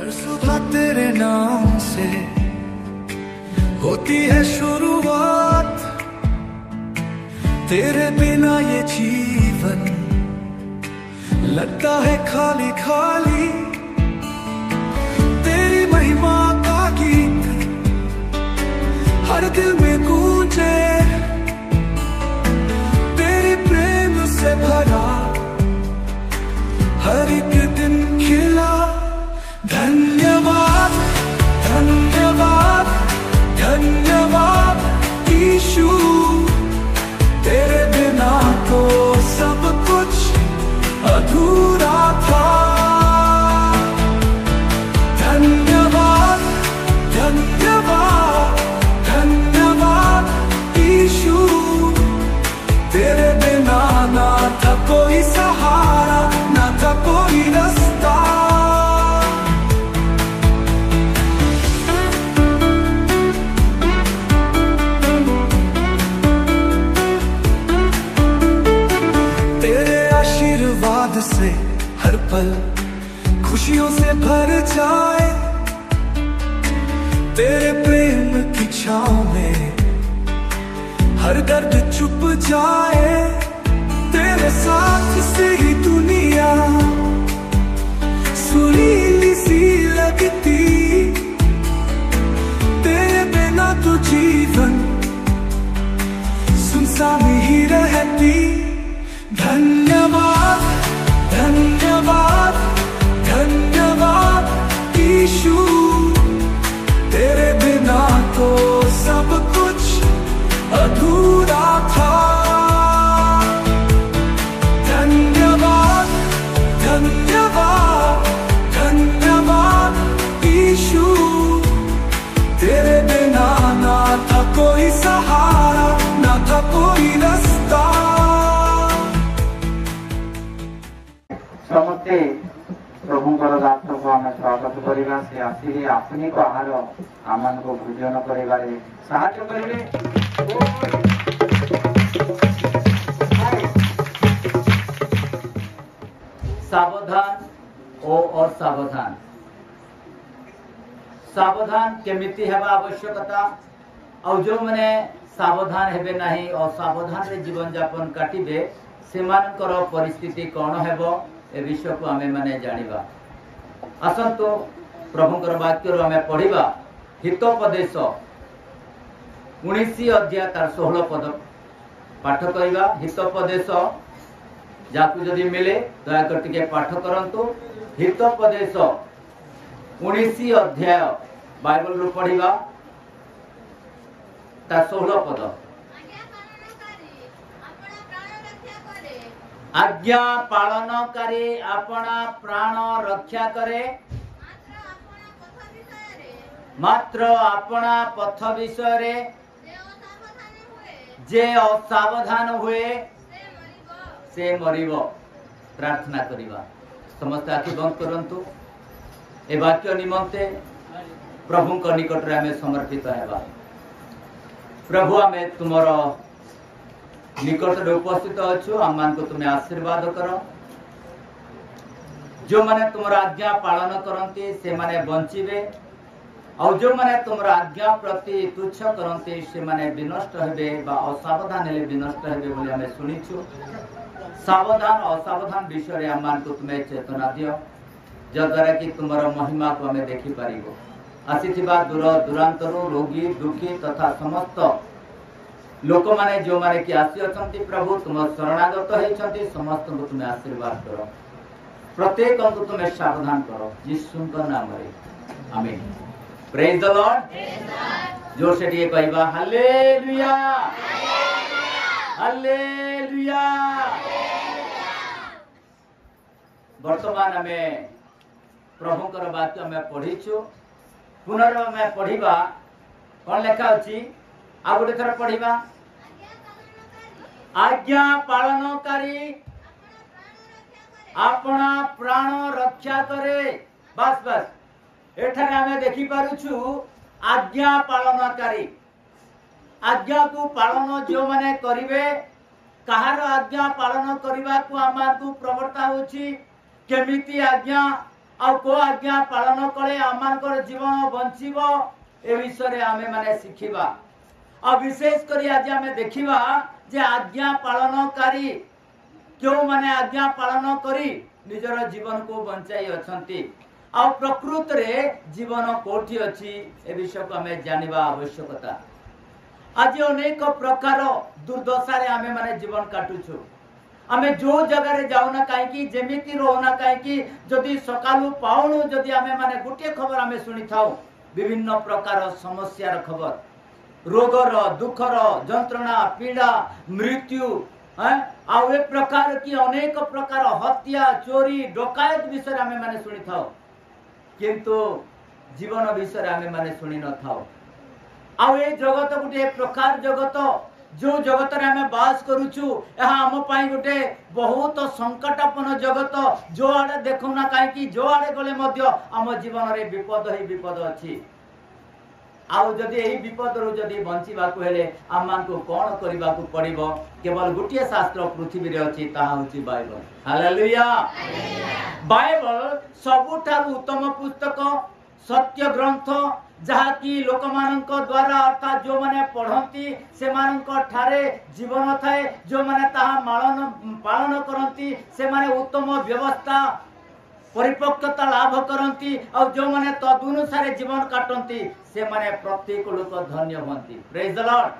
हर सुबह तेरे नाम से होती है शुरुआत, तेरे बिना ये जीवन लगता है खाली खाली। तेरी महिमा का गीत हर दिल में गूंजे, तेरी प्रेम से भरा हर एक दिन खिला। धन्यवाद धन्यवाद धन्यवाद यीशु, तेरे बिना तो सब कुछ अधूरा था। धन्यवाद धन्यवाद धन्यवाद यीशु, तेरे बिना ना था कोई सहारा, ना था कोई रास्ता। से हर पल खुशियों से भर जाए, तेरे प्रेम की छांव में हर दर्द चुप जाए। तेरे साथ से ही दुनिया सुरीली सी लगती, तेरे बिना तो जीवन सुनसान ही रहती। धन्यवाद धन्यवाद धन्यवाद यीशु, तेरे बिना तो सब कुछ अधूरा था। धन्यवाद धन्यवाद धन्यवाद यीशु, तेरे बिना ना था कोई सहारा, ना था कोई रास्ता। समस्ते प्रभुंकर दास को आम स्वागत करवा, से आसिक आत्मिक आहार आम को भोजन कर साहाय्य करेंगे। सावधान और असावधान, सावधान केमिति हेबा आवश्यकता, और जो मैंने सावधान हेबे नहीं और सावधान रे जीवन यापन काटिबे सेमानकर परिस्थिति कौन हेबो ए विषय को आमे माने जानिबा। आसंतो प्रभुंकर वाक्य आमे पढ़िबा हितोपदेश 19 अध्याय तार 16 पद पाठ करिबा। हितोपदेश जाकु जदि मिले दया कर टिके पाठ करंतु। हितोपदेश 19 अध्याय बाइबल रो पढ़िबा तार 16 पद। आज्ञा पालनकारी अपना प्राण रक्षा करे, मात्र अपना पथ विषय जे असावधान हुए से मरिबो। प्रार्थना करिबा। समस्त आखि बंद करंतु। ए वाक्य निमंते प्रभु को निकट रे हमें समर्पित हेबा। प्रभु हमें तुमर निकट उपस्थित अच्छु, आम मान को तुम्हें आशीर्वाद कर। जो माने तुमर आज्ञा पालन करती से माने बंचिबे, और जो माने तुमर आज्ञा प्रति तुच्छ करती से माने विनष्ट हेबे बा असावधान हेले विनष्ट हेबे बोली हमें सुनिछु। सावधान असावधान विषय आम मान को तुम्हें चेतना दियो, जद्वारा कि तुमर महिमा को हमें देखि पारिबो। आसीथिबा दूर दूरांतरु रोगी दुखी तथा समस्त लोक माने जो माने कि आसी अछंती प्रभु तुम शरणागत होइछंती, समस्त को तुम्हें आशीर्वाद करो। प्रत्येक को तुम्हें सावधान करो यीशु का नाम रे आमीन। Praise the Lord. जोर से ये कहबा हालेलुया हालेलुया। वर्तमान हमें प्रभुकर वाक्य में पढ़ीछु, पुनर् पढ़िबा कौन लेखा अछि आ गोटे थर पढ़िबा। आज्ञा पालनकारी अपना प्राण रक्षा करे। बस बस एठारे हमें देखि पारुछु आज्ञा पालनकारी। आज्ञा को पालन जो माने करिवे, कहार आज्ञा पालन करने को आम को प्रवर्ता होछि, केमिति आज्ञा आ को आज्ञा पालन कले आमानकर जीवन बंचिबो ए विषय आमे माने शिखिबा। आ विशेष करी आज आमे देखिबा जे आज्ञा पालनकारी क्यों माने आज्ञा पालन करी निजर जीवन को बंचाई अछंती आ प्रकृत रे जीवन कोठी अछि ए विषय को आमे जानिबा आवश्यकता। आज अनेक प्रकार दुर्दशा रे आमे माने जीवन काटुछु। आमे जो जगह रे जाउना काहे कि जेमिति रोना काहे कि जदी सकालु पाउनु जदी आमे माने गुटे खबर आमे सुनि थाउ विभिन्न प्रकार समस्या र खबर, रोगर, दुखर, जंत्रणा, पीड़ा, मृत्यु आ ए प्रकार की अनेक प्रकार हत्या, चोरी, डकायत विषय आमे माने सुनि थाउ, किंतु जीवन विषय आमे माने सुनि न थाउ। आ ए जगत गुटे प्रकार जगत जो जगत रे हमें बास करूछु एहा हम पाई गुटे बहुत संकटापन जगत। जो आड़े देखुना काहे कि जो आड़े गले मध्य हम जीवन रे विपद ही विपद अछि। आउ जदी एही विपद रो जदी बंचिबा को हेले आमान को कोन करिबा को पड़िबो, केवल गुटिया शास्त्र पृथ्वी रे अछि ताहा होछि बाइबल। हालेलुया। बाइबल सबुठारु उत्तम पुस्तक, सत्य ग्रंथ जहा की लोक मानक द्वारा अर्थात जो माने पढ़ंती से मानक ठारे जीवन थाए, जो माने ताहा पालन करंती से माने उत्तम व्यवस्था परिपक्वता लाभ करंती और जो माने तदनुसार जीवन काटंती से माने प्रत्येक लोक धन्य होंती। Praise the Lord.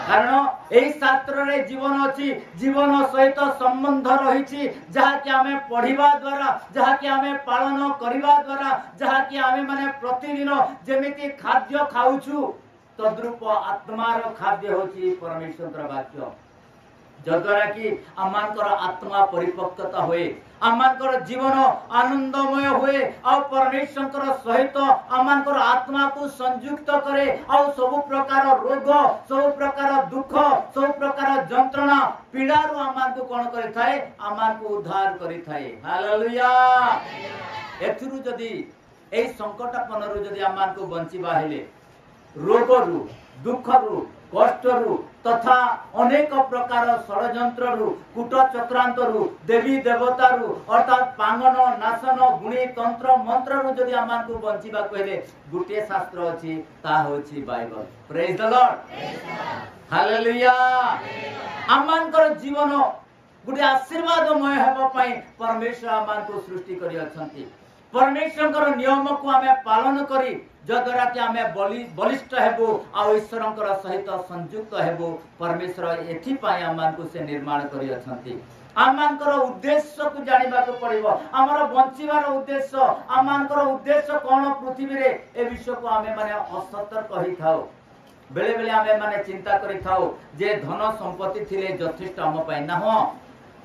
कारण एही शास्त्र रे जीवन अछि, जीवन सहित संबंध रहिछि जहा कि हमें पढ़िबा द्वारा, जहा कि हमें पालन करिबा द्वारा, जहा कि हमें माने प्रतिदिन जेमिति खाद्य खाउछु तद्रूप आत्मार खाद्य होछि परमेश्वर वाक्य, जद्वारा कि आमानकर आत्मा परिपक्वता होए, आमानकर जीवन आनंदमय होए और परमेश्वर सहित आमानकर आत्मा को संयुक्त करे और सब प्रकार रोग, सब प्रकार दुख, सब प्रकार जंत्रणा पीड़ा रो आमान को कोन करि थाए, आमान को उद्धार करि थाए। हालेलुया। एथुरु जदी एई संकटापन रो जदी आमान को बंचिबा हेले रोग रु, दुख रु, कष्ट रु तथा अनेक प्रकार षडयंत्र रु, कूट चक्रांत रु, देवी देवता रु अर्थात पांगन नाशन गुणी तंत्र मंत्र रु जदी आमान को बंचिबा कहले गुटे शास्त्र अछि ता होछि Bible. Praise the Lord. Hallelujah. आमानकर जीवन गुटे आशीर्वादमय हेबा पई परमेश्वर आमान को सृष्टि करि अछंती। परमेश्वर नियम को हमें पालन करी जद्वारा कि हमें बलिष्ठ हेबो आ ईश्वरंकर सहित संयुक्त हेबो। परमेश्वर एथि पाई आमान को से निर्माण करि अछंती। आमानकर उद्देश्य को जानिबा को पड़िबो। हमर बंचिबार उद्देश्य, आमानकर उद्देश्य कोन पृथ्वी रे ए विषय को हमें माने असतर्क कहि थाओ। बेले बेले हमें माने चिंता करि थाओ जे धन संपत्ति थिले यथेष्ट हम पाई ना हो।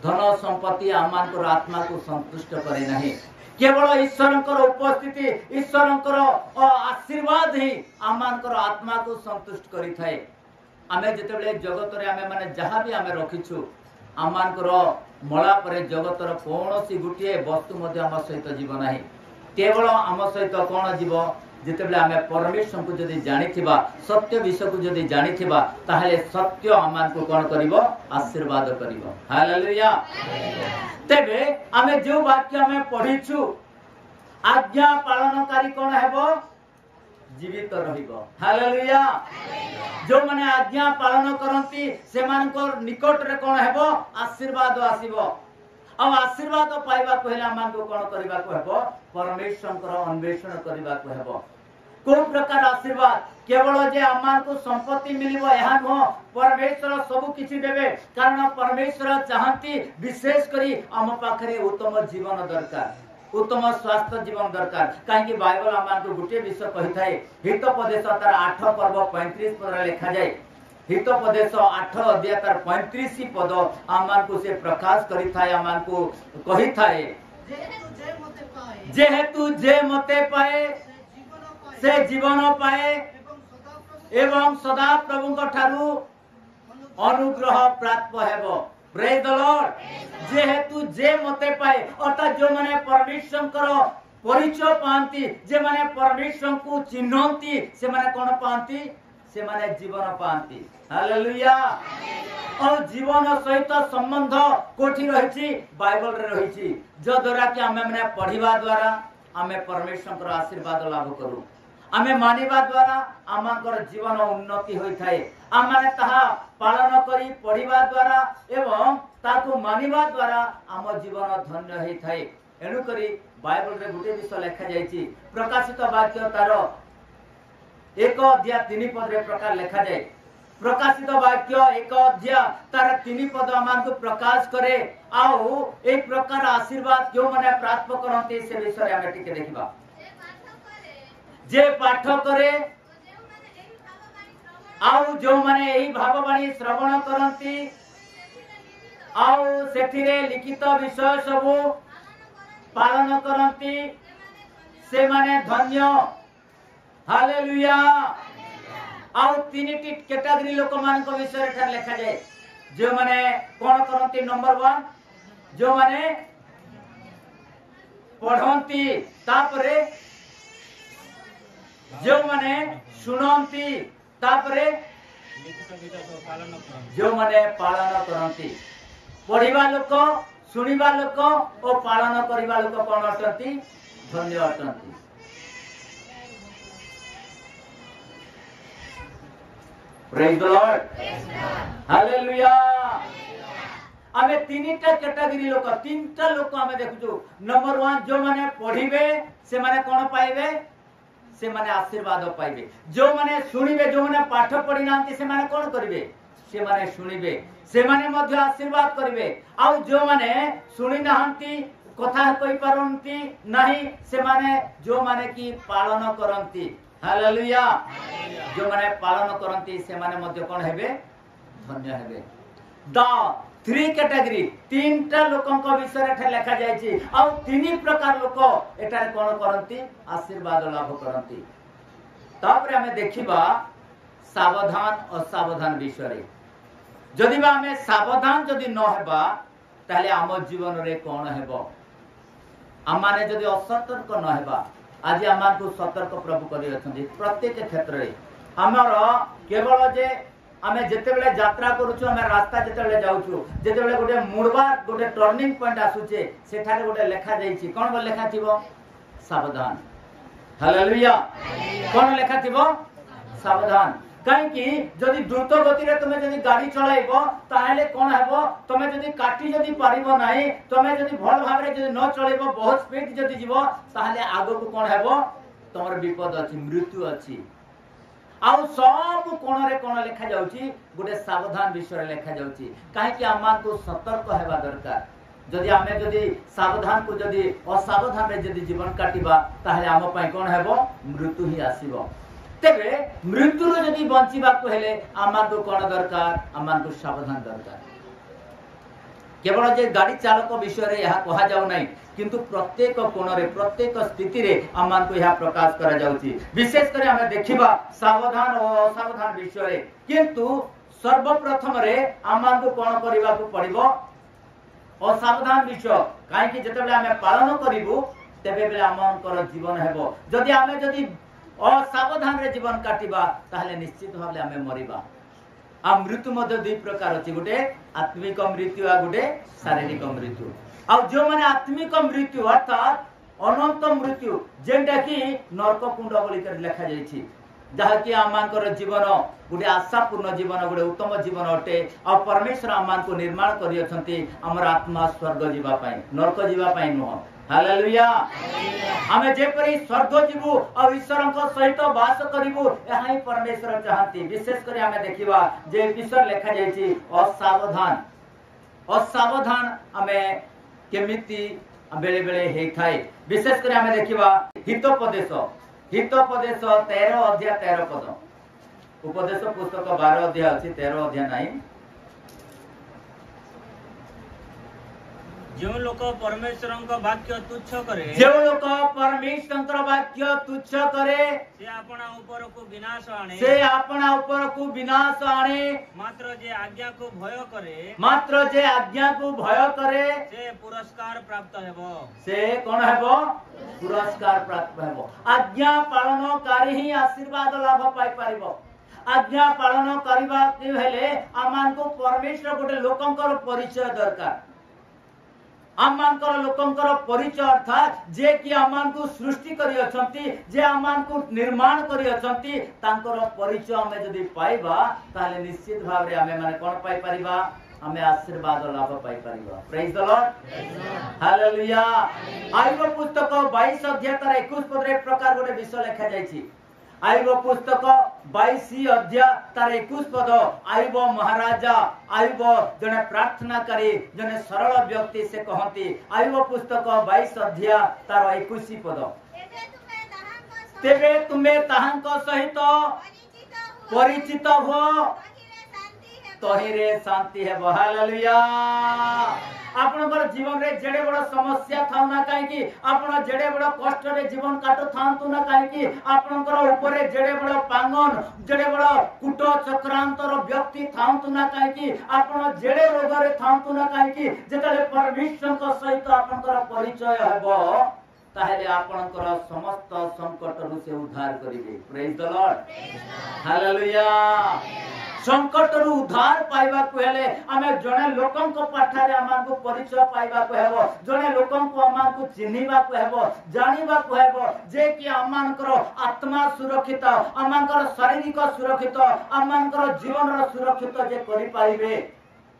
धन संपत्ति आमानकर आत्मा को संतुष्ट करे नहीं, केवल ईश्वरंकर उपस्थिति, ईश्वरंकर आशीर्वाद ही आमानकर आत्मा को संतुष्ट करि थाए। आमे जेतेबेले जगत रे आमे माने जहा भी आमे रखिछु आमानकर मला परे जगतर कोनोसी गुटिए वस्तु मध्ये हम सहित जीवन नाही। केवल हम सहित कोन जीव जेतेबेले आमे परमेश्वर को जदी जानिथिबा, सत्य विषय को जदी जानिथिबा ताहेले सत्य आमान को कोन करिवो, आशीर्वाद करिवो। हालेलुया। तेबे आमे जो वाक्य आमे पढिछु आज्ञा पालनकारी कोन हेबो, जीवित रहिबो। हालेलुया। जो माने आज्ञा पालन करंती सेमानकर निकट रे कोन हेबो, आशीर्वाद आसीबो। अब आशीर्वाद पाइबा पहले आमान को कोन करिबा को हेबो, परमेश्वरकर अन्वेषण करिबा को हेबो। कोन प्रकार आशीर्वाद, केवल जे आमान को संपत्ति मिलिबो एहा न, परमेश्वर सब किछि देबे। कारण परमेश्वर चाहंती विशेष करी हम पाखरे उत्तम जीवन दरकार, उत्तम स्वास्थ्य जीवन दरकार। काहे कि बाइबल आमान को गुटे विषय कहि थाए, हितोपदेश तार 8 पर्व 35 पद लिखा जाय। हितोपदेश 8 अध्याय तार 35 पद आमान को से प्रकाश करि थाए, आमान को कहि थाए जेहेतु जे मते पाए से जीवन पाए एवं सदा प्रभु को ठारू अनुग्रह प्राप्त हेबो। Praise the Lord. जेहेतु जे मते पाए अर्थात जो माने परमेश्वरकर परिचय पांती, जे माने परमेश्वर को चिन्हंती से माने कोन पांती, से माने जीवन पांती। हालेलुया। और जीवन सहित संबंध कोठी रहिछि, बाइबल रे रहिछि। जो द्वारा कि हमें माने पढ़िबा द्वारा, आमे परमेश्वर आशीर्वाद लाभ करू आमे मानिबा द्वारा आमाकर जीवन उन्नति होई थाए आमाने ताहा पालन करी पढ़िबा द्वारा एवं ताकू मानिबा द्वारा आम जीवन धन्य होई थाए एनु करी बाइबल रे गुटे विषय लिखा जायछि प्रकाशित वाक्य तार 1 अध्याय 3 पद रे प्रकार लिखा जाय प्रकाशित वाक्य 1 अध्याय तार 3 पद आमान को प्रकाश करे आउ एक प्रकार आशीर्वाद क्यों माने प्राप्त करंती से विषय हम टिके देखिबा जे पाठ करे आउ जो माने एही भाववाणी श्रवण करंती आउ सेथिरे लिखित विषय सब पालन करंती से माने धन्य हालेलुया आउ तीनटी कैटेगरी लोक मान को विषय रे लिखा जाय जो माने कोन करंती नंबर 1 जो माने पढ़ंती तापरे जो माने सुनंती तापरे जो माने पालन करंती पढ़िबा लोक सुनिबा लोक और पालन करिबा लोक कोन अटंती धन्य अटंती प्रेज द लॉर्ड हालेलुया आमे तीनटा कैटेगरी लोक तीनटा लोक आमे देखुछु नंबर 1 जो माने पढ़िबे से माने कोन पाइबे से माने आशीर्वाद पाइबे जो माने सुनिबे जो माने पाठ पढ़ी नांती से माने कोन करिवे से माने सुनिबे से माने मध्य आशीर्वाद करिवे आ जो माने सुनि नांती कथा कहि परंती नहीं से माने जो माने की पालन करंती हालेलुया जो माने पालन करंती से माने मध्य कोन हेबे धन्य हेबे द 3 कैटेगरी तीनटा लोकन को विषय रे लिखा जाय छी आ तीन प्रकार लोक एटा कोन करंती आशीर्वाद लाभ करंती तापरे हमें देखिबा सावधान असावधान विषय रे जदि बा हमें सावधान जदि न हेबा ताले आम जीवन रे कोन हेबो आमाने जदि असतर्क न हेबा आज आमान को सतर्क प्रभु करि अछंती प्रत्येक क्षेत्र रे हमर केवल जे आमे जेते बेले यात्रा करूछु आमे रास्ता जेते बेले जाउछु जेते बेले गोटे मुड़बा गोटे टर्निंग पॉइंट आसुचे सेठारे गोटे लेखा जाईछि कोन बो लेखा थिबो सावधान हालेलुया कोन लेखा थिबो सावधान काहे कि जदि द्रुत गति रे तुमे जदि गाड़ी चलाइबो ताहेले कोन हेबो तुमे जदि काटी जदि पारिबो नाही तुमे जदि भल भाव रे जदि न चलाइबो बहुत स्पीड जदि जीवो ताहेले आगो को कोन हेबो तमर विपद अछि मृत्यु अछि आउ सब कोन रे कोन लेखा जाउची गोटे सावधान विषय लेखा जाउची काहे कि आमान को सतर्क हेबा दरकार जदि आमे जदि सावधान को जदि असावधान रे जदि जीवन काटिबा ताहेले आम पई कोन हेबो मृत्यु ही आसीबो तेबे मृत्यु रे जदि बंचिबा को हेले आमान को कोन दरकार आमान को सावधान दरकार केवल जे गाड़ी चालक विषय रे यहा कहा जाउ नै किंतु प्रत्येक कोण रे प्रत्येक स्थिति रे आमान को यहा प्रकाश करा जाउची विशेष करे हमें देखिबा सावधान और असावधान विषय रे किंतु सर्वप्रथम रे आमान को कोन करिबा को पड़िबो असावधान विषय काहे कि जते बेले हमें पालन करिबो तेबे बेले आमान कर जीवन हेबो जदि हमें जदि असावधान रे जीवन काटिबा ताहले निश्चित भाबले हमें मरिबा आ मृत्यु मध्य दुई प्रकार अछि गोटे आत्मिक मृत्यु आ गोटे शारीरिक मृत्यु आ जो माने आत्मिक मृत्यु अर्थात अनंत मृत्यु जेंटा कि नरक कुंड बोली कर लिखा जाय छी जहा कि आमानकर जीवन गोटे आशापूर्ण जीवन गोटे उत्तम जीवन अटे आ परमेश्वर आमान को निर्माण करि अछंती हमर आत्मा स्वर्ग जीवा पई नरक जीवा पई नुह हालेलुया हमें जेपरी स्वर्ग जीवु और ईश्वर को सहित वास करिवु एहाई परमेश्वर चाहती विशेष करी हमें देखिबा जे ईश्वर लेखा जाय छी असावधान हमें केमिति बेले बेले हे थाए विशेष करी हमें देखिबा हितोपदेश 13 अध्याय 13 पद उपदेश पुस्तक 12 अध्याय अछि 13 अध्याय नाही जो लोक परमेश्वर वाक्य तुच्छ करे जो लोक परमेश्वर वाक्य तुच्छ करे से अपना ऊपर को विनाश आने मात्र जे आज्ञा को भय करे से पुरस्कार प्राप्त हेबो से कोन हेबो पुरस्कार प्राप्त हेबो आज्ञा पालनकारी ही आशीर्वाद लाभ पाई परिबो आज्ञा पालन करबा के हेले आमान को परमेश्वर गोटे लोकंकर परिचय दरकार आमानकर लोकंकर परिचय अर्थात जे कि आमान को सृष्टि करी अछंती जे आमान को निर्माण करी अछंती तांकर परिचय हमें जदि पाइबा ताले निश्चित भाव रे हमें माने कोन पाई परिबा हमें आशीर्वाद लाभ पाई परिबा। Praise the Lord hallelujah. आईब पुस्तक 22 अध्याय तार 21 पद रे प्रकार गोटे विषय लिखा जायछि। आईब पुस्तक 22 अध्याय तार 21 पद आईब महाराजा आईब जने प्रार्थनाकारी जने सरल व्यक्ति से कहती। आईब पुस्तक 22 अध्याय तार 21 पद तेबे तुमे ताहांक सहित परिचित हो तहिरे शांति है। हालेलुया। आपनकर जीवन रे जेडे बड़ समस्या थाउ ना काहे कि आपण जेडे बड़ कष्ट रे जीवन काटो थांतु ना काहे कि आपनकर ऊपर जेडे बड़ पांगन जेडे बड़ कुट चक्रांतर व्यक्ति थांतु ना काहे कि आपण जेडे रोग रे थांतु ना काहे कि जेतले परमेश्वर को सहित आपनकर परिचय हेबो ताहेले आपनकर समस्त संकट रु से उद्धार करिवे। Praise the Lord hallelujah. संकट रु उद्धार पाइबा को हेले आमे जने लोकन को पाठारे आमान को परिचय पाइबा को हेबो जने लोकन को आमान को चिन्हिबा को हेबो जानिबा को हेबो जे कि आमानकर आत्मा सुरक्षित आमानकर शारीरिक सुरक्षित आमानकर जीवन रो सुरक्षित जे करि पाइबे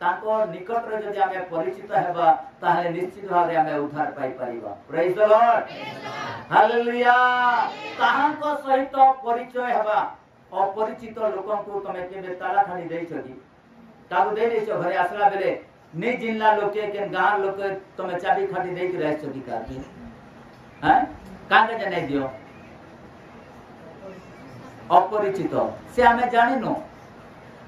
ताको निकट रे जदि आमे परिचित हेबा ताहे निश्चित भाबे आमे उद्धार पाइ परिबा। Praise the Lord hallelujah. ताहांको सहित परिचय हेबा अपरिचित लोकन को तमे केबे ताला खाली देइछ कि ताको दे देइछ घरे आसला बेले नि जिल्ला लोके के गां लोके तमे चाबी खाटी देइ के रहछ कि काकी हैं काके जने दियो अपरिचित से हमें जानिनो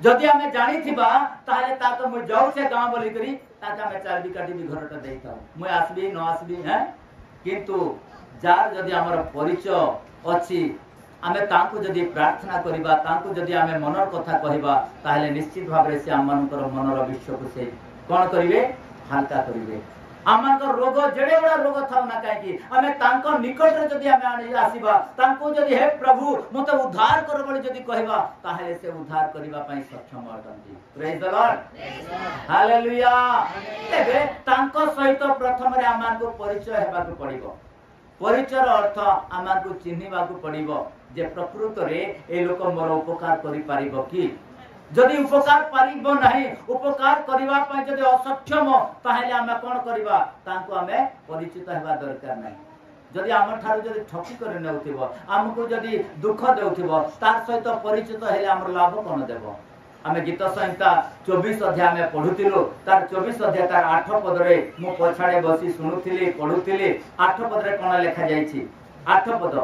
जदि हमें जानी थिबा ताले ताको मु जाऊ से गां बोली करी ताका हमें चाबी काटी भी घरटा देइता मु आसबी न आसबी हैं किंतु जार जदि हमर परिचय अछि आमे तांको जदि प्रार्थना करिबा तांको जदि आमे मनर कथा कहिबा ताहले निश्चित भाबरे से आमनकर मनर विश्व को से कोन करिवे हल्का करिवे। आमनकर रोग जेडे बडा रोग थाउ ना काहे कि आमे तांको निकट रे जदि आमे आसीबा तांको जदि हे प्रभु मते उद्धार कर बोली जदि कहिबा ताहले से उद्धार करिबा पई सक्षम अटंती। Praise the Lord hallelujah. तेबे तांको सहित प्रथम रे आमनको परिचय हेबा को पड़िबो। परिचय अर्थ आमको चिन्हिबा को पड़िबो जे प्रकृत रे ए लोक मोर उपकार करि पारिबो कि जदि उपकार पारिबो नाही उपकार करिबा पय जदि असक्षम ताहेले आमे कोन करिबा तांको आमे परिचित हेबा दरकार नाही। जदि आम ठारू जदि ठकी करे नेउथिबो हमको जदि दुख देउथिबो तार सहित परिचित हेले हमर लाभ कोन देबो। आमे गीत संहिता 24 अध्याय में पढुतिलो तार 24 अध्याय तार 8 पद रे मु पछाडे बसी सुनुथिली पढुथिली 8 पद रे कोन लेखा जाईछि 8 पद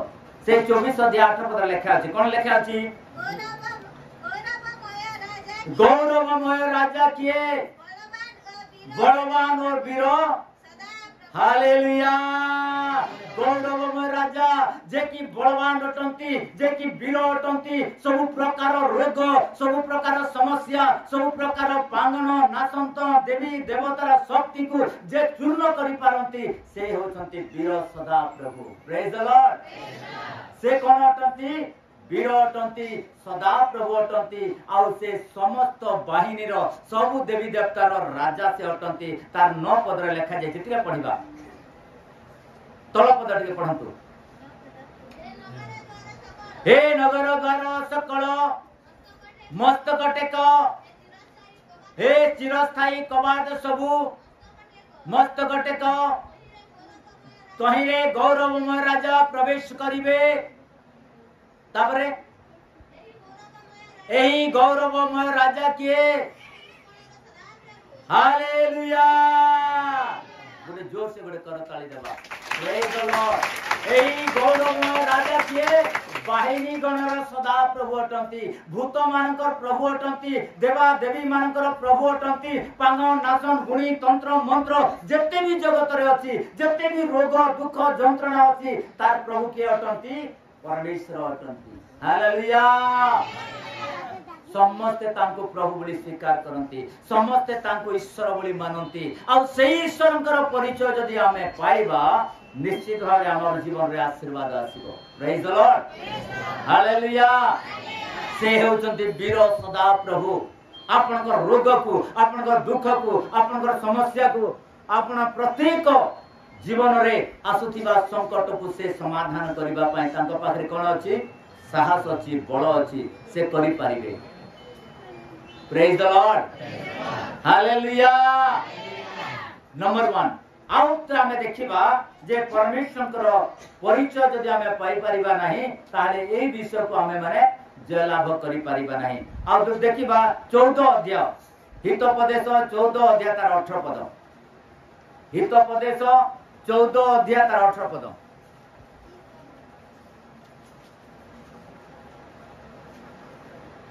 से 24 अध्याय 8 पद लेखा अछि कोन लेखा अछि गौरवमय राजा किए बलवान और वीर हालेलुया। गौरवमय राजा जे कि बलवान अटंती जे कि वीर अटंती सब प्रकार रोग सब प्रकार समस्या सब प्रकार पांगन नासंत देवी देवतार शक्ति को जे चूर्ण करि पारंती से होचंती वीर सदा प्रभु। Praise the Lord. से कोन अटंती वीर अटंती सदा प्रभु अटंती आउ से समस्त बाहिनी रो सब देवी देवतार राजा से अटंती तार 9 पद रे लेखा जाय टिके पढिबा तल पद टिके पढंतु। हे नगर द्वार सकल मस्तक टेक हे चिरस्थायी कवाट सबु मस्तक टेक तहिरे गौरवमय राजा प्रवेश करिवे। तापरे एही गौरवमय राजा किए हालेलुया। गोटे जोर से गोटे करताली देबा। Praise the Lord. एही गौरवमय राजा किए बाहिनी गणर सदा प्रभु अटंती भूत मानकर प्रभु अटंती देवा देवी मानकर प्रभु अटंती पांगन नाशन गुणी तंत्र मंत्र जेते भी जगत रे अछि जेते भी रोग दुख जंत्रणा अछि तार प्रभु के अटंती परमेश्वर अटंती। हालेलुया। समस्ते तांको प्रभु बोली स्वीकार करंती समस्ते तांको ईश्वर बोली मानंती आ सेही ईश्वरंकर परिचय जदि हमें पाइबा निश्चित भाव हमर जीवन रे आशीर्वाद आसीबो। Praise the Lord hallelujah. से होचंती वीर सदा प्रभु आपनकर रोग को आपनकर दुख को आपनकर समस्या को आपण प्रत्येक जीवन रे आसुथिबा संकट को से समाधान करबा पई तांको पाखरे कोन अछि साहस अछि बल अछि से करि परिबे praise the Lord hallelujah number 1 आउत आमे देखिबा जे परमेश्वर परिचय जदि आमे पाई परिबा नाही ताले एई विषय को आमे माने जय लाभ करि परिबा नाही आ देखिबा 14 अध्याय हितोपदेश 14 अध्याय तार 18 पद हितोपदेश 14 अध्याय तार 18 पद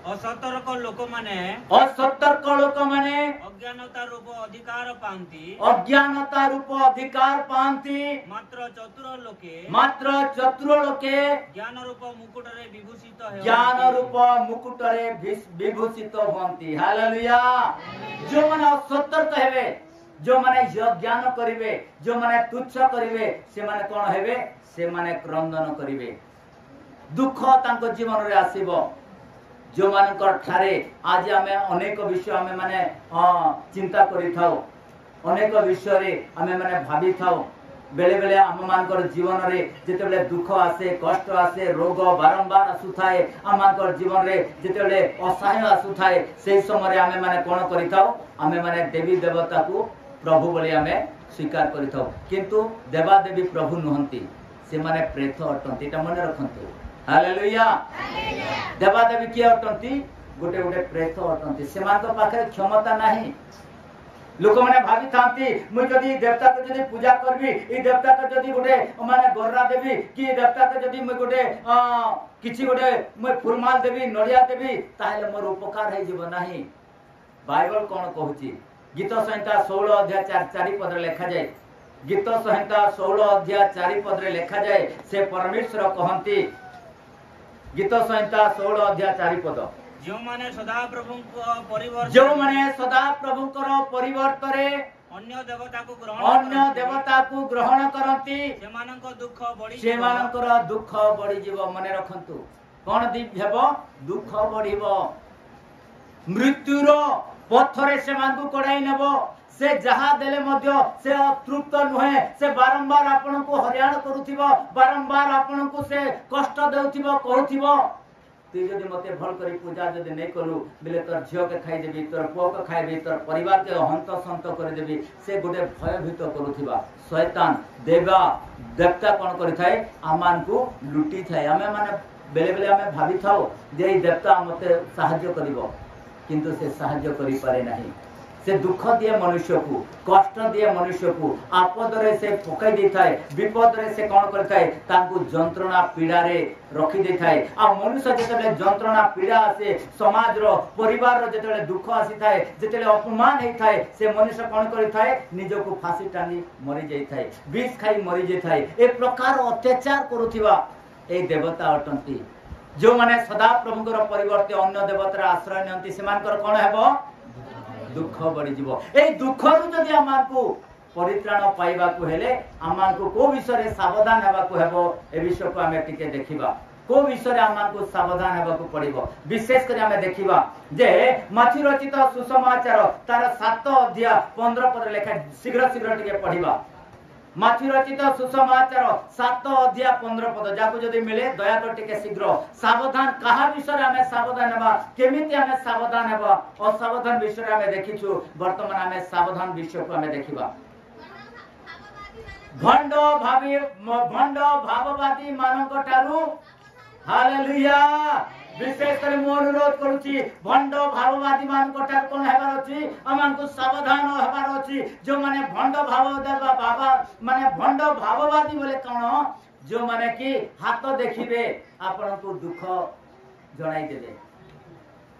असतर्क लोक माने अज्ञानता रूप अधिकार पांति मात्र चतुर लोके ज्ञान रूप मुकुट रे विभूषित होंती हालेलुया जो माने असतर्क हेबे जो माने ज्ञान करिवे जो माने तुच्छ करिवे से माने कोन हेबे से माने क्रंदन करिवे दुख तांको जीवन रे आसीबो जो मानकर ठारे आज आमे अनेक विषय आमे माने चिंता करि थाओ अनेक विषय रे आमे माने भाबी थाओ बेले बेले आम मानकर जीवन रे जेते बेले दुख आसे कष्ट आसे रोग बारंबार आसु थाए आम मानकर जीवन रे जेते बेले असहाय आसु थाए से समय रे आमे माने कोन करि थाओ आमे माने देवी देवता को प्रभु बोली आमे स्वीकार करि थाओ किंतु देवा देवी प्रभु नहंती से माने प्रेत अटंती एटा मने रखंतु हालेलुया देवा देवी किए अटंती गोटे गोटे प्रेत अटंती सेमान तो पाखरे क्षमता नाही लोक माने भाबी थांती मु जदी देवता को जदी पूजा करबी ई देवता को जदी गोटे माने गोररा देबी कि देवता को जदी मु गोटे किछि गोटे मु फुलमाल देबी नडिया देबी ताहेले मोर उपकार हे जीव नाही बाइबल कोन कहूची गीत संहिता 16 अध्याय 4 पद रे लिखा जाय गीत संहिता 16 अध्याय 4 पद रे लिखा जाय से परमेश्वर कहंती गीत संहिता 16 अध्याय 4 पद जो माने सदा प्रभुंकर परिवर्तरे अन्य देवता को ग्रहण करंती सेमानकर दुख बढ़ी जीव मने रखंतु कोन हेबो दुख बढ़िबो मृत्युर पथरे सेमानकु कडाई नेबो से जहा देले मध्य से तृप्त नुहे से बारंबार आपन को हरियाण करूथिबो बारंबार आपन को से कष्ट देउथिबो कहूथिबो तू जदि मते भल करी पूजा जदि नै करू बिले तोर झियो के खाइ देबी तोर पुओ के खाइ देबी तोर परिवार के हंत संत कर देबी से गोटे भयभीत करूथिबा शैतान देवता कोन करि थाए आमान को लुटी थाए हमें माने बेले बेले हमें भाबी थाओ जे ई देवता मते सहाय्य करिवो किंतु से सहाय्य करि पारे नाही से दुख दिए मनुष्य को कष्ट दिए मनुष्य को आपद रे से पकाई दे थाए विपद रे से कोन कर थाए तांकु जंत्रणा पीड़ा रे रखी दे थाए आ मनुष्य जेतेले जंत्रणा पीड़ा आसे समाज रो परिवार रो जेतेले दुख आसी थाए जेतेले अपमान हे थाए से मनुष्य कोन कर थाए निज को फांसी टांगी मरि जाई थाए विष खाई मरि जाई थाए ए प्रकार अत्याचार करूथिबा ए देवता अटंती जो माने सदा प्रभुकर परिवर्ते अन्य देवतार आश्रय नंती सेमानकर कोन हेबो दुख बढ़ी जीवो ए दुख रु जदि आमान को परित्राण पाइबा को हेले आमान को विषय रे सावधान हेबा को हेबो ए विषय को हमें टिके देखिबा को विषय रे आमान को सावधान हेबा को पड़िबो विशेष कर हमें देखिबा जे माथि रचित सुसमाचार तार 7 अध्याय 15 पद लेखा शीघ्र टिके पढिबा माथि रचित सुसमाचार 7 अध्याय 15 पद जाको जदि मिले दया कर टिके शीघ्र सावधान कहा विषय रे हमें सावधान हेबा केमिति हमें सावधान हेबा असावधान विषय रे हमें देखिछु वर्तमान हमें सावधान विषय को हमें देखिबा भंड भाववादी मानक ठारू हालेलुया विशेष कर मो अनुरोध करूची भंड भाववादी मान कोठार कोन हेबार अछि अमान को सावधान हेबार अछि जो माने भंड भाव देबा बाबा माने भंड भाववादी बोले कोन जो माने कि हाथ देखिबे आपन को दुख जणाई देबे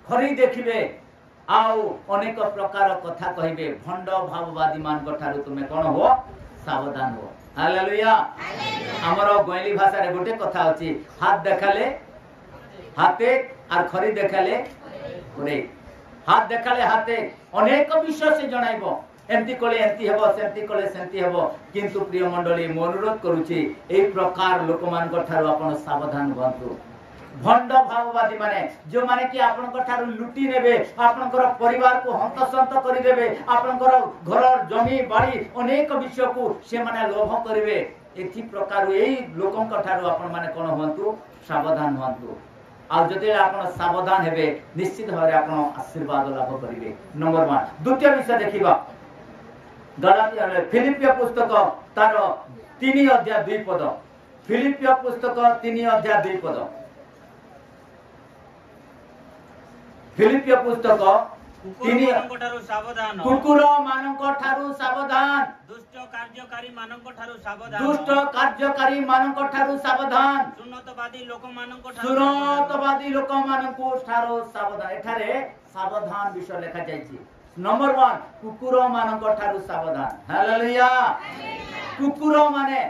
खरी देखिबे आउ अनेक प्रकार कथा कहिबे भंड भाववादी मान कोठार तुमे कोन हो सावधान हो हालेलुया हमरो गोइली भाषा रे गोटे कथा अछि हाथ देखाले हाथे और खरी देखाले खरी हाथ देखाले हाथे अनेक विषय से जणाइबो एंती कोले एंती हेबो सेंती कोले सेंती हेबो किंतु प्रिय मंडली मो अनुरोध करूची ए प्रकार लोक मान को ठारो आपण सावधान बनतु भंड भाववादी माने जो माने कि आपनकर ठारू लुटी नेबे आपनकर परिवार को हंतसंत करि देबे आपनकर घर जमी बाड़ी अनेक विषय को से माने लोभ करिवे एथि प्रकार एई लोकन ठारू आपन माने कोन होंतु सावधान होंतु आ जदि आपन सावधान हेबे निश्चित भाबरे आपन आशीर्वाद लाभ करिवे। नंबर 1 द्वितीय विषय देखिबा गलातिया फिलिपियो पुस्तक तार 3 अध्याय 2 पद फिलिपियो पुस्तक 3 अध्याय 2 पद फिलिपियो पुस्तक कुकुर सावधान कुकुर मानक ठारू सावधान दुष्ट कार्यकारी मानक ठारू सावधान दुष्ट कार्यकारी मानक ठारू सावधान सुन्नतवादी लोक मानक सुन्नतवादी लोक मानक ठारू सावधान एठारे सावधान विषय लिखा जायछि। नंबर 1 कुकुर मानक ठारू सावधान हालेलुया। कुकुर माने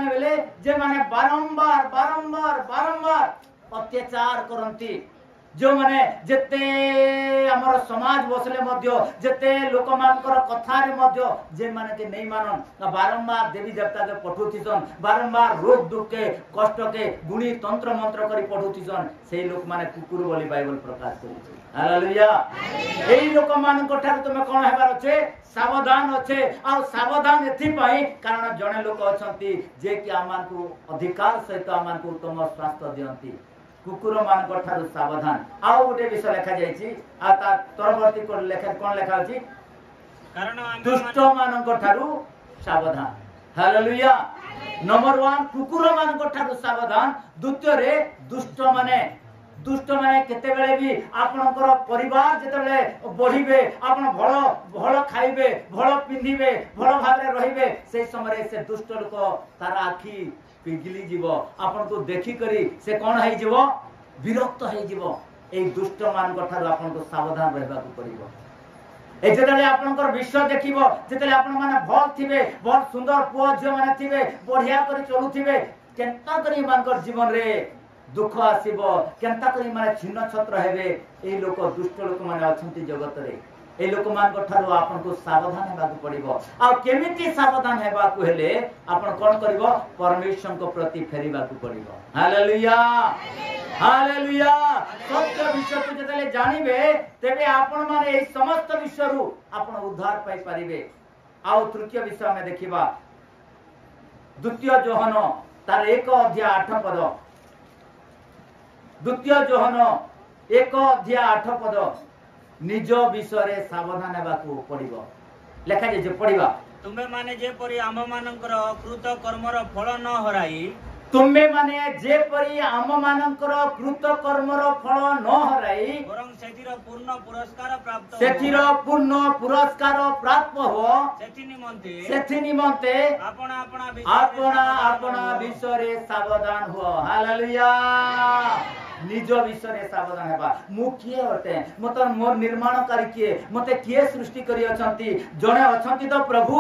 बेले जे माने बारंबार बारंबार बारंबार अत्याचार करंती जो माने जेते हमर समाज बसले मध्य जेते लोक मानकर कथा रे मध्य जे माने के नै मानन बारंबार देवी देवता के पठौथिसन बारंबार रोग दुख के कष्ट के गुणी तंत्र मंत्र करी पठौथिसन सेही लोक माने कुकुर बोली बाइबल प्रकाश करिछि। हालेलुया। एही लोक मानकर ठार तुमे कोन हेबार अछि सावधान अच्छे आ सावधान एथि पई कारण जने लोक अछंती जे कि आमानकु अधिकार सहित आमानकु उत्तम स्वास्थ्य दियंती कुकुर मानक ठारू सावधान। आउ गोटे विषय लिखा जायछि आ ता तरवर्ती को लेखा कोन लेखा अछि कारण दुष्ट मानक ठारू सावधान। हालेलुया। नंबर 1 कुकुर मानक ठारू सावधान द्वितीय रे दुष्ट माने केते बेले भी आपनकर परिवार जते बेले बढ़िबे आपन भलो खाइबे भलो पिंधिबे भलो भाबरे रहिबे से समय से दुष्ट लोक तार आखी पिघली जीव आपन को देखि करी से कोन है जीव विरक्त है जीव ए दुष्ट मान को ठार आपन को सावधान रहबा को पड़िबो। ए जतले आपनकर विश्व देखिबो जतले आपन माने भल थिबे बहुत सुंदर पुओ जे माने थिबे बढ़िया करी चलुथिबे केंता करी मानकर जीवन रे दुख आसीबो केंता करी माने छिन्न छत्र हेबे ए लोक दुष्ट लोक माने अछंती जगत रे ए लोक मान को ठार आपन को सावधान हेबा को पड़िबो। आ केमिति सावधान हेबा को हेले आपन कोन करिवो परमेश्वर को प्रति फेरिबा को पड़िबो। Hallelujah hallelujah. सत्य विषय को जतले जानिबे तेबे आपन माने ए समस्त विषय रु आपन उद्धार पाई परिबे। आ तृतीय विषय में देखिबा द्वितीय जोहन तार 1 अध्याय 8 पद द्वितीय जोहन 1 अध्याय 8 पद निज विषय सावधान हेबा को पड़िबो। लेखा जे पड़िबा तुमे माने जे परि आम मानकर कृत कर्मर फल न हराई तुमे माने जे परि आम मानकर कृत कर्मर फल न हराई बरं सेथिर पूर्ण पुरस्कार प्राप्त हो सेथि निमंते आपना विषय सावधान हो। हालेलुया। निज विषय सावधान हेबा मु किए होते मत मोर निर्माणकारी किए मते किए सृष्टि करी अछंती जने अछंती तो प्रभु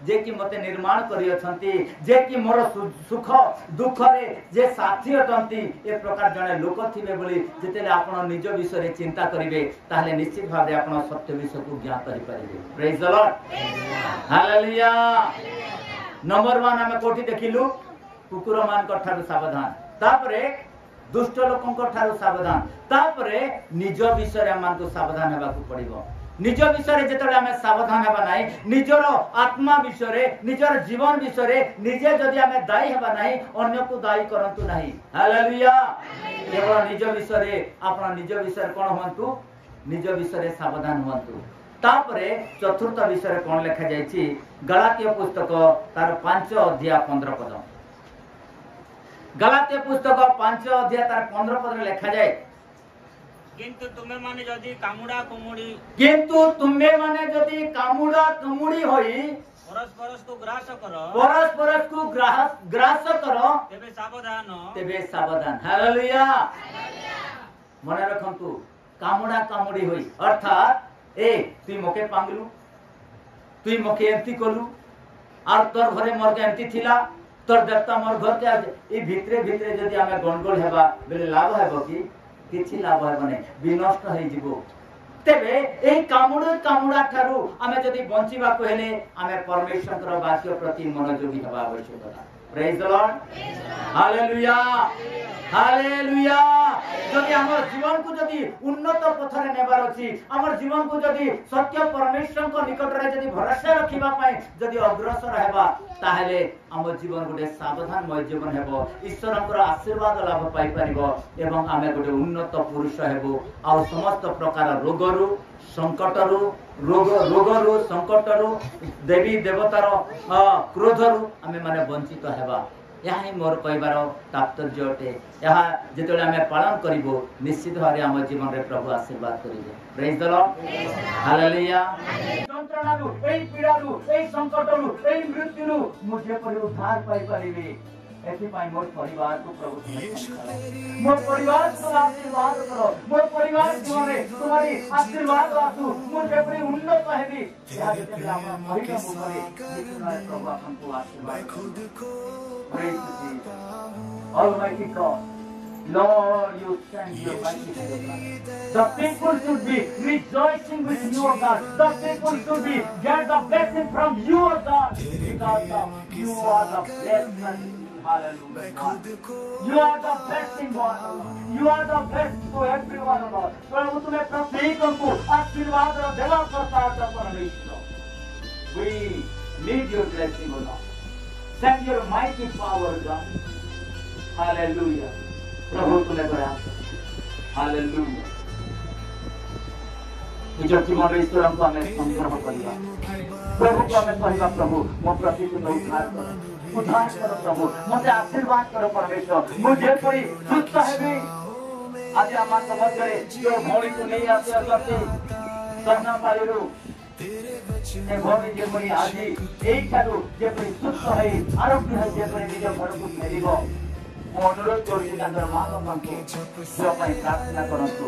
जे कि मते निर्माण करी अछंती जे कि मोर सुख दुख रे जे साथी अटंती ए प्रकार जने लोक थिबे बोली जेतेले आपण निज विषय चिंता करिवे ताहले निश्चित भाबरे आपण सत्य विषय को ज्ञात करि परिबे। Praise the Lord. Hallelujah. Number 1 हमें कोठी देखिलु कुकुर मान को ठारू सावधान तापरे दुष्ट लोकन को ठारू सावधान तापरे निज विषय मान को सावधान हेबा को पड़िबो। निज विषय जेतले हमें सावधान हेबा नाही निजर आत्मा विषय निजर जीवन विषय निजे जदि हमें दायी हेबा नाही अन्य को दायी करंतु नाही। हालेलुया। केवल निज विषय आपन निज विषय कोन होंतु निज विषय सावधान होंतु। तापरे चतुर्थ विषय कोन लिखा जायछि गलातिया पुस्तक तार 5 अध्याय 15 पद गलातिया पुस्तक 5 अध्याय तार 15 पद लिखा जाय किंतु तुमे माने जदी कामुडा कुमुडी होई परस्पर को ग्रास करो तेबे सावधान। हालेलुया। मने रखंतु कामुडी होई अर्थात ए तुई मके पांगलु तुई मके एंती कलु आर तोर घरे मोर के एंती थिला तोर देवता मोर घर के ए भितरे जदी हमें गणगोल हेबा बेले लाभ हेबो कि किछि लाभ हेबो नै विनष्ट होई जिवो। तेबे ए कामुडा ठारू हमें जदी बंचिबा को हेले हमें परमेश्वर वाक्य प्रति मनोयोगी हेबा आवश्यकता। Praise the Lord. Hallelujah. Hallelujah जदि हमर जीवन को जदि उन्नत पथरे नेबार अछि हमर जीवन को जदि सत्य परमेश्वर को निकट रे जदि भरोसा रखिबा पई जदि अग्रसर हेबा ताहेले हमर जीवन गोटे सावधानमय जीवन हेबो ईश्वरकर आशीर्वाद लाभ पाई परिबो एवं आमे गोटे उन्नत पुरुष हेबो आ समस्त प्रकार रोगरु संकटरु रोगरु संकटरु देवी देवतार क्रोधरु आमे माने वंचित हेबा यही मोर कहबार तात्पर्य अटे यह जेतले आमे पालन करिबो निश्चित भाबे हम जीवन रे प्रभु आशीर्वाद करिबे प्रेज द लॉर्ड हालेलुया यंत्रणारु एई पीड़ारु एई संकटरु एई मृत्युरु मुझे पर उद्धार पाई परिबे एथि पाई मोर परिवार को प्रभु मोर परिवार को आशीर्वाद करो मोर परिवार जीवन रे तुम्हारी आशीर्वाद आसु मुझे पर उन्नत हेबी यह जेतले हम महिमा मुखरे प्रभु आपन को आशीर्वाद Praise Jesus. Almighty God, Lord, you send your mighty hand. The people should be rejoicing with you, O God. The people should be get the blessing from you, O God, because you are the blessed. Hallelujah. God. You are the blessing God. You are the best to everyone, O God. प्रभु तुम्हें प्रत्येक को आशीर्वाद और देवा करता है परमेश्वर. We need your blessing, O God. Send your mighty power, God. Hallelujah. प्रभु तुम्हें बड़ा. Hallelujah. निजर जीवन रे ईश्वर हमको हमें संग्रह करिया. प्रभु को हमें कहवा प्रभु मो प्रति तुम उद्धार करो प्रभु मुझे आशीर्वाद करो परमेश्वर मुझे कोई सुस्त है भी आज हमार समझ करे जो भौणी को नहीं आसे करते करना पाइरो ए भौणी जे कोई आजी एक थारु जे कोई सुस्त है आरोग्य है जे कोई निज घर को फेरिबो अनुरोध करी तांकर महात्मा को जो पई प्रार्थना करंतु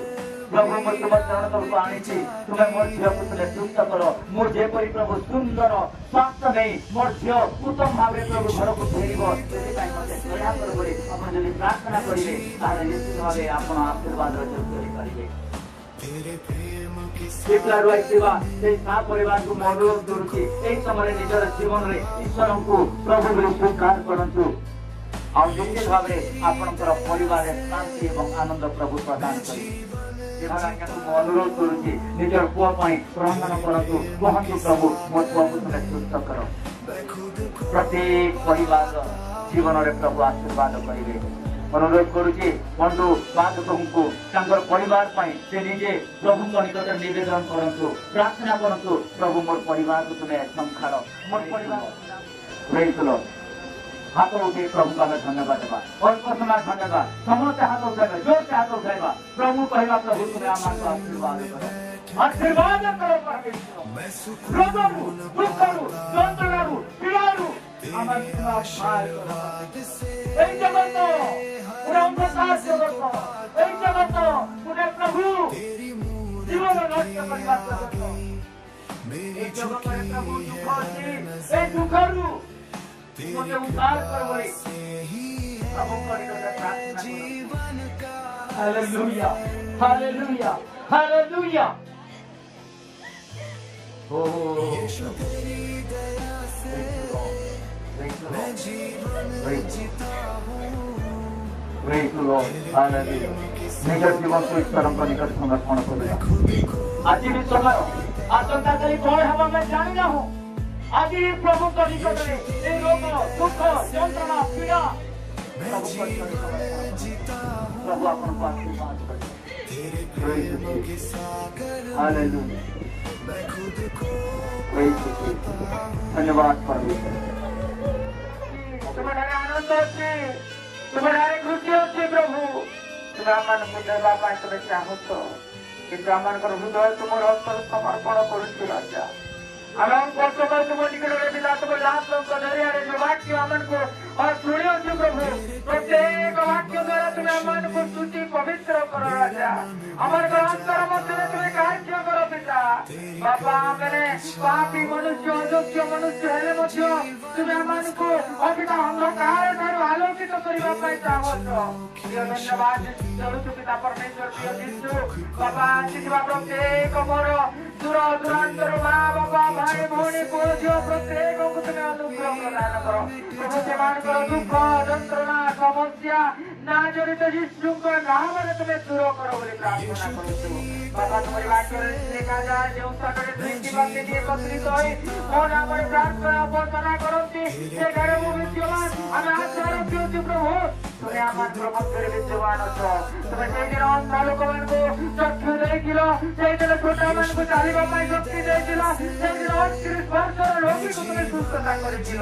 प्रभु मोर तुम चरण तलक आनी तुम्हें मोर झील को तुले सुस्त करो मोर जे परी प्रभु सुंदर स्वास्थ्य नहीं मोर झील उत्तम भाव प्रभु घर को फेरिबो सेति पई मते दया कर बोली अपन जदि प्रार्थना करिवे तारे निश्चित भावे आपन आशीर्वाद रचन करि परिबे तेरे प्रेम की सेवा रहिसेवा से सा परिवार को अनुरोध करूची एक समय निजर जीवन रे ईश्वर को प्रभु रे स्वीकार करंतु और निश्चित भावे आपनकर परिवार रे शांति एवं आनंद प्रभु प्रदान करि अनुरोध करूची निजर पुआ पाई प्रार्थना करतु कहतु प्रभु मोर पुआ को तुले सुस्त करो प्रत्येक परिवार जीवन रे प्रभु आशीर्वाद करिवे अनुरोध करूची बंधु बांधव को तांकर परिवार पाई से निजे प्रभु को निकट निवेदन करतु प्रार्थना करतु प्रभु मोर परिवार को तुले संखारो मोर परिवार प्रेज द लॉर्ड हाथ उठे प्रभु का धन्यवाद देवा और समय धन्यवाद समस्त हाथ उठाएगा जोर से हाथ उठाएगा प्रभु कहेगा प्रभु तुम्हें हमारा आशीर्वाद करो परमेश्वर रोगरु दुखरु यंत्रणारु पीड़ारु हमार भार करो এই জগত পুরা অন্ধকার জগত এই জগত পুরা প্রভু জীবন নষ্ট করিবার জগত এই জগতের প্রভু দুঃখ আছে এই দুঃখরু मुझे उद्धार कर बोले प्रभु करिकर प्रार्थना करो हालेलुया हालेलुया हालेलुया हो यीशु तेरी दया से मैं जीवन जीता हूं प्रेज द लॉर्ड हालेलुया निज जीवन को ईश्वर को निकट समर्पण करो आज भी समय आसंता कली कौन हवा मैं जानी ना हूं आज ही प्रभु को निकट में ये रोग दुख यंत्रणा पीड़ा प्रभु अपन को आशीर्वाद करे हालेलुया मैं खुद को धन्यवाद परमेश्वर तुम्हारे आनंद होती तुम्हारे खुशी होती प्रभु तुम्हारा मन मुंडवा पाए तुम्हें चाहो तो कि ब्राह्मण का हृदय तुम्हारे हस्त समर्पण करुछु राजा आराम करते कर तुम निकल रे पिता तुम लाभ लोग को धरे रे जो वाक्य अमन को और सुनियो जो प्रभु प्रत्येक वाक्य द्वारा तुम्हें अमन को शुद्धि पवित्र करो राजा हमारे अंतर मध्य में तुम्हें कार्य करो पिता बाबा मैंने पापी मनुष्य अयोग्य मनुष्य हेले मध्य तुम्हें अमन को अपिता अंधकार ठारू आलोकित करिबा पाई चाहो तो धन्यवाद चलुछु पिता परमेश्वर प्रिय जीसु बाबा जिवा प्रत्येक मोर दूर दूरांतर बाबा भाई भौणी को जो प्रत्येक को तुम्हें अनुग्रह प्रदान करो प्रभु सेवान करो दुख यंत्रणा समस्या नाजरित यीशुଙ୍କ ନାମରେ ତୁମେ ଦୂର କର ବୋଲି ପ୍ରାର୍ଥନା କରୁଛୁ। ବାବା ତୁମରି ବାକ୍ୟରେ ଲେଖାଯାଏ ଯେଉଁ ସ୍ଥାନରେ ଦୁଇଟି ବା ତିନି ଏକତ୍ରିତ ହୋଇ ମୋ ନାମରେ ପ୍ରାର୍ଥନା ଅବର୍ଣ୍ଣନା କରନ୍ତି ସେଠାରେ ମୁଁ ବିଦ୍ୟମାନ। ଆମେ ଆଶା ରଖିଛୁ ପ୍ରଭୁ ତୁମେ ଆମର ମଧ୍ୟରେ ବିଦ୍ୟମାନ ଅଛ। ତୁମେ ସେଇଦିନ ଅନ୍ଧ ଲୋକମାନଙ୍କୁ ଚକ୍ଷୁ ଦେଇଥିଲ, ସେଇଦିନ ଛୋଟମାନଙ୍କୁ ଚାଲିବା ପାଇଁ ଶକ୍ତି ଦେଇଥିଲ, ସେଇଦିନ 38 ବର୍ଷର ରୋଗୀକୁ ତୁମେ ସୁସ୍ଥତା କରିଥିଲ।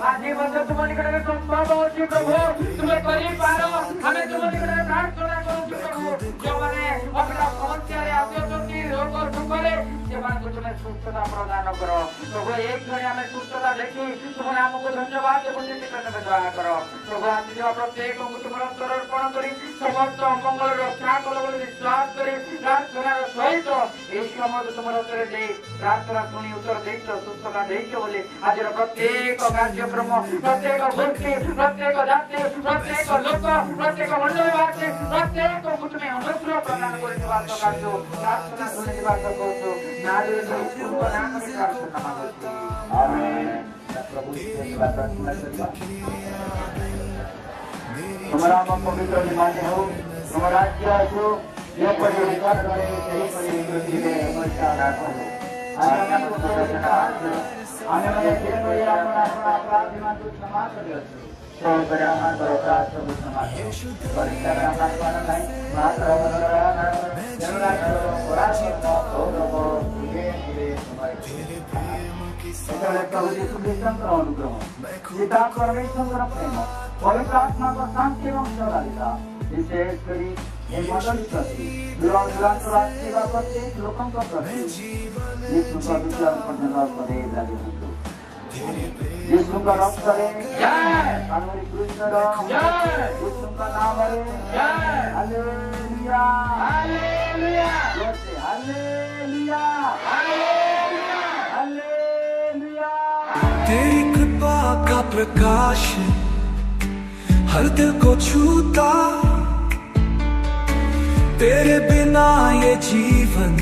ଆଜି ମଧ୍ୟ ତୁମ ନିକଟରେ ସମ୍ଭବ ଅଛି ପ୍ରଭୁ, ତୁମେ କରିପାର। ଆମେ ତୁମ ନିକଟରେ ପ୍ରାର୍ଥନା କରୁଛୁ ପ୍ରଭୁ ଯେଉଁମାନେ ଅବିଳ ସମସ୍ୟାରେ ଆସୁଛନ୍ତି ରୋଗ ଦୁଃଖରେ ସେମାନଙ୍କୁ ତୁମେ ସୁସ୍ଥତା ପ୍ରଦାନ କର ପ୍ରଭୁ। ଏଇ କ୍ଷଣେ ଆମେ ସୁସ୍ଥତା ଦେଖି ତୁମ ନାମକୁ ଧନ୍ୟବାଦ ଏବଂ ବ୍ୟବହାର କର ପ୍ରଭୁ। ଆସିଥିବା ପ୍ରତ୍ୟେକଙ୍କୁ ତୁମର ଅନ୍ତରର୍ପଣ କରି ସମସ୍ତ ଅମଙ୍ଗଳ ରକ୍ଷା କର ବୋଲି ବିଶ୍ୱାସ କରି ପ୍ରାର୍ଥନାର ସହିତ ଏହି ସମୟ ତୁମର ଉତ୍ତର ଦେଇ ପ୍ରାର୍ଥନା ଶୁଣି ଉତ୍ତର ଦେଇଛ, ସୁସ୍ଥତା ଦେଇଛ ବୋଲି ଆଜିର ପ୍ରତ୍ୟେକ କାର୍ଯ୍ୟକ୍ରମ, ପ୍ରତ୍ୟେକ ଗୋଷ୍ଠୀ, ପ୍ରତ୍ୟେକ ଜାତି, ପ୍ରତ୍ୟେକ ଲୋକ, ପ୍ରତ୍ୟେକ ମଣ୍ଡଳବାସୀ ପ୍ରତ୍ୟେକଙ୍କୁ ତୁମେ ଅନୁଗ୍ରହ ପ୍ରଦାନ କରିଥିବା ସକାଶୁ ପ୍ରାର୍ଥନା ଶୁଣିଥିବା ସକାଶୁ ନାରୀର ଯୀଶୁଙ୍କ ନାମରେ ପ୍ରାର୍ଥନା ମାଗୁଛୁ। आमीन। प्रभु से प्रार्थना करता तुम्हारा नाम पवित्र मान्य हो, तुम्हारा राज्य आसो, ये परिवर्तन करे, सही परिवर्तन में हमेशा राखो। आने में तो दर्शना आने में ये कोई अपना अपना अपराध में तो क्षमा करियो। तो बराबर बराबर सब क्षमा करो। परिचय करना पाना नहीं, मात्र बराबर जरूर करो, बराबर हो ये तुम्हारे प्रभु यीशु ख्रिस्टଙ୍କ ଅନୁଗ୍ରହ, ପିତା ପରମେଶ୍ୱରଙ୍କର ପ୍ରେମ, ପବିତ୍ର ଆତ୍ମାଙ୍କ ଶାନ୍ତି ଏବଂ ସଦାଳିକା ବିଶେଷ କରି ଏ ମଣ୍ଡଳୀ ପ୍ରତି ଦୂରାନ୍ତର ଆସିଥିବା ପ୍ରତ୍ୟେକ ଲୋକଙ୍କ ପ୍ରତି ଯୀଶୁଙ୍କ ବିଚାର ପର୍ଯ୍ୟନ୍ତ ସदैव ଲାଗି ରୁହନ୍ତୁ। ଯୀଶୁଙ୍କ ରକ୍ତରେ ଆମରି କୃଷ୍ଣର ଯୀଶୁଙ୍କ ନାମରେ ହାଲେଲୁୟା ହାଲେଲୁୟା ହାଲେଲୁୟା हालेलुया। तेरी कृपा का प्रकाश हर दिल को छूता, तेरे बिना ये जीवन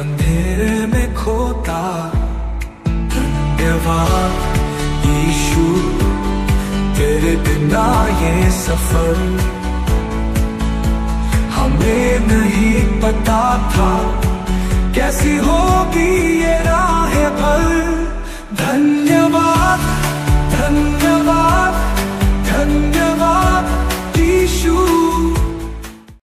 अंधेरे में खोता। धन्यवाद यीशु तेरे बिना ये सफर हमें नहीं पता था कैसी होगी ये राह भर।